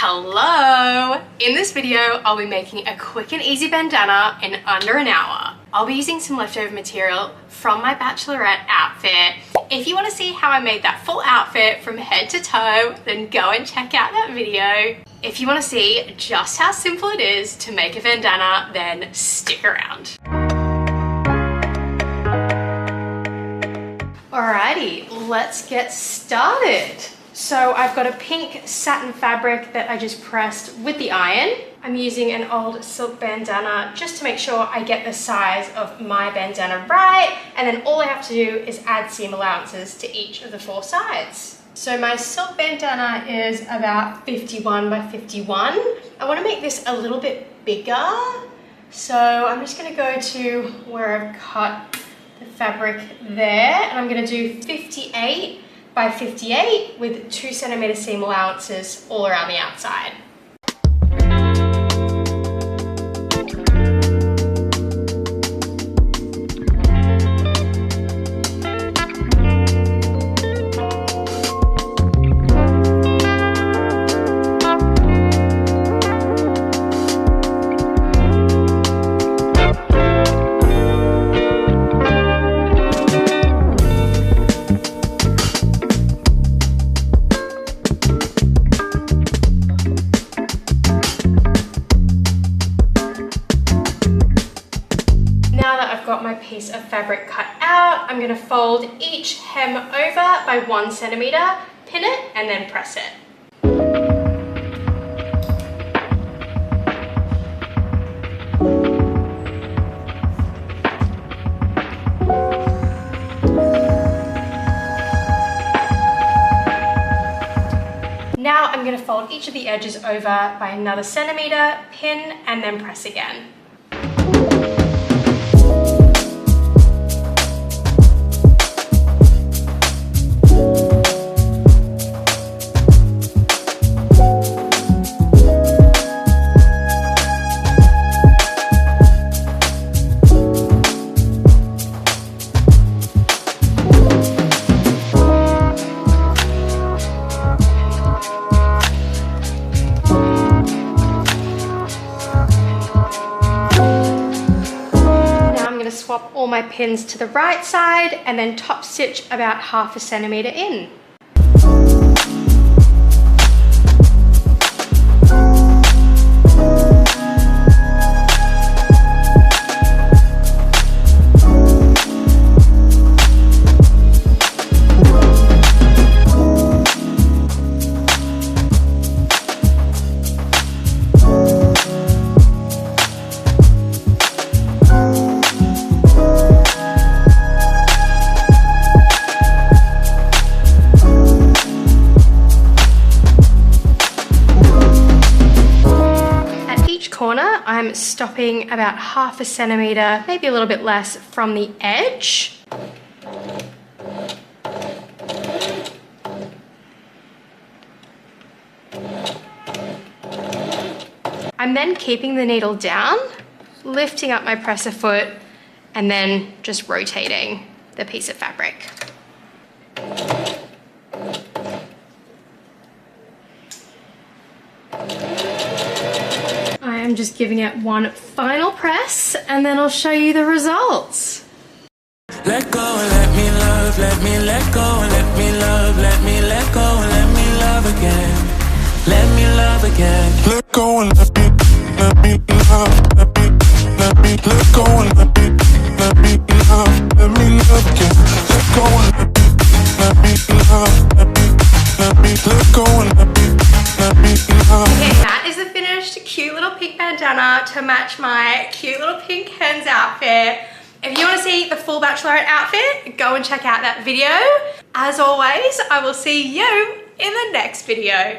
Hello! In this video, I'll be making a quick and easy bandana in under an hour. I'll be using some leftover material from my bachelorette outfit. If you want to see how I made that full outfit from head to toe, then go and check out that video. If you want to see just how simple it is to make a bandana, then stick around. Alrighty, let's get started. So I've got a pink satin fabric that I just pressed with the iron. I'm using an old silk bandana just to make sure I get the size of my bandana right, and then all I have to do is add seam allowances to each of the four sides. So my silk bandana is about 51 by 51. I want to make this a little bit bigger, so I'm just going to go to where I've cut the fabric there, and I'm going to do 58 by 58 with 2 centimeter seam allowances all around the outside. Got my piece of fabric cut out, I'm going to fold each hem over by 1 centimeter, pin it, and then press it. Now I'm going to fold each of the edges over by another centimeter, pin, and then press again. Swap all my pins to the right side and then top stitch about 1/2 centimeter in. Corner, I'm stopping about 1/2 centimeter, maybe a little bit less from the edge. I'm then keeping the needle down, lifting up my presser foot, and then just rotating the piece of fabric. I'm just giving it one final press and then I'll show you the results. Let go and let me love, let me let go and let me love, let me let go and let me love again. Let me love again. Let go and let me love, let me let go and let me love again. Let go and let me love, let me let go and let me love. Okay, that is the finished cute little pink bandana to match my cute little pink hens outfit. If you want to see the full bachelorette outfit, go and check out that video. As always, I will see you in the next video.